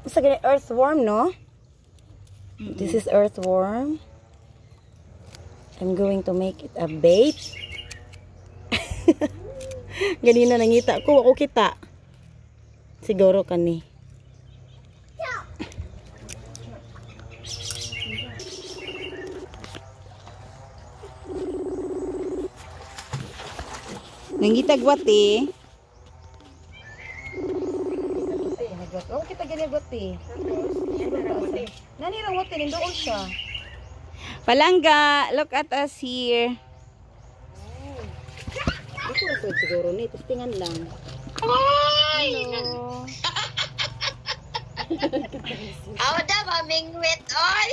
It's like an earthworm, no? This is earthworm. I'm going to make it a bait. Ganina nangita ko, ako kita. Siguro kani. Nangita gwati. Oh, kita gani gwati. Nani ra gwati nindoon siya. Palangga, look at us here. Ito na siguro ni, testingan lang. Hello. Ako na mamingwit, oy.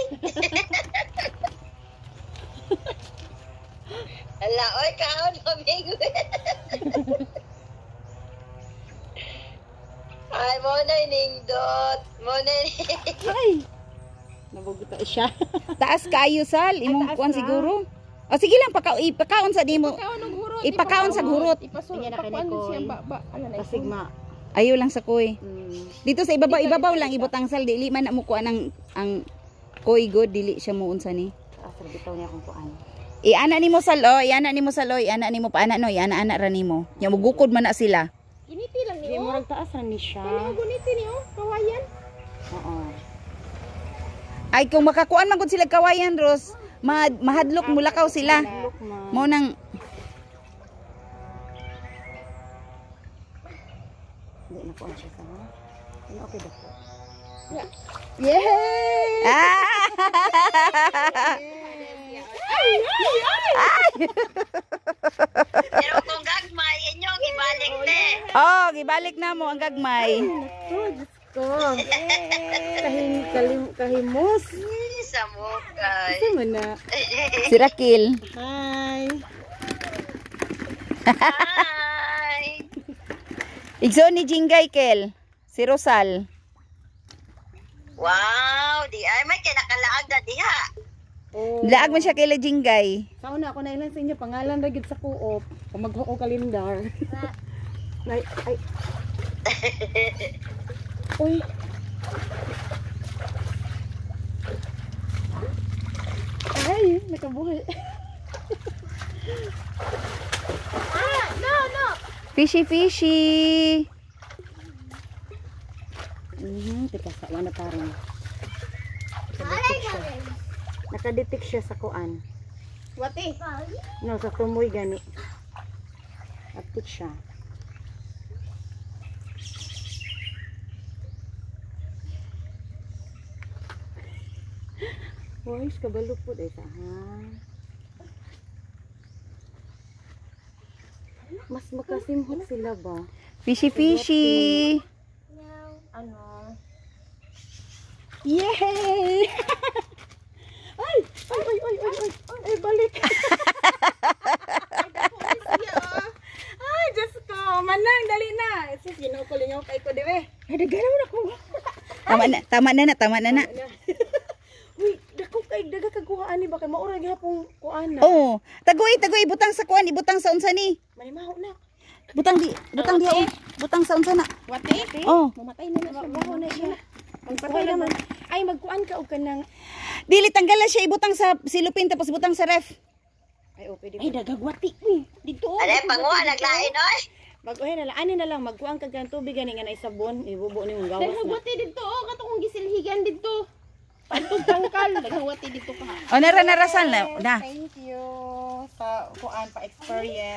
Ala, oy, kaon mamingwit. Ay, mo na nindot. Mo na Ay! Nabuguta siya. Taas kayo, Sal. Imong kuan siguro. O sige lang, ipakaon sa dimo. Ipakaon sa gurot. Ipakuan siya ba Pasigma. Ayaw lang sa koy. Dito sa ibabaw lang ibutang Sal. Dili man na mo kuan ang koy good. Dili siya mo unsa ni. Asar bitaw niya kung kuan. Iana nimo Sal, o. Iana nimo Sal, o. Iana nimo paana, no. Iana-ana ra nimo. Nya mugukod man na sila. Giniti lang Di niyo. mo taas ra ni siya. Kani guniti niyo, kawayan. Oo. Ay kung makakuan man gud sila kawayan, Ros, mahadlok mulakaw sila. Mo nang Hindi na kuan siya sama. Ano okay ba po? Yay! pero kung gagmay, inyong ibalik te. Oh, gibalik na mo ang gagmay. Kahimos. Sa mukay. Ano na? Si Rakil. Hi. Hi. Igso ni Jingay Kel. Si Rosal. Wow, di ay may kinakalaag na diha. Oh. Laag man siya kay Jingay. Sauna ako na ilan sa inyo pangalan ra gid sa kuop. Kung maghuo kalendar. Nay ay. Uy. Ay, nakabuhay. No. Fishy fishy. Teka, sa wala parang. Nakadetect siya sa kuan. Wati. No, sa tumoy gani. Active siya. Boys, kabalo po dahil ha. Mas makasimhot sila ba? Fishy fishy. Ano? Yay! Ay, balik. Ay, Diyos ko. Manang, dali na. Sus, ginaw-kulingaw kay ko, diwe. Ay, nagalaw na ko. Tama na. Uy, dako kay daga kaguhaan ni ba kay maura gihapon kuan na. Oh, tagoy ibutang sa kuan, ibutang sa unsa ni? Manimaho na. Butang di, butang sa unsa na. Wati? Oh, Mamatay na siya. Mamatay na siya. Magpatay naman. Ay, magkuan ka og kanang. dili tanggalan siya ibutang sa silupin tapos ibutang sa ref. Ay, pwede. Ay, dagagwati. Uy, dito. Ano panguha naglain oy? Mag-oy na lang. Ani na lang magkuan ka kan tubig gani nga na isabon, ibubo ni mong gawas na. Dagagwati dito. Oh, katong gisilhigan dito. Pantog tangkal, dagagwati dito ka. O narasal na. Thank you sa kuan pa experience.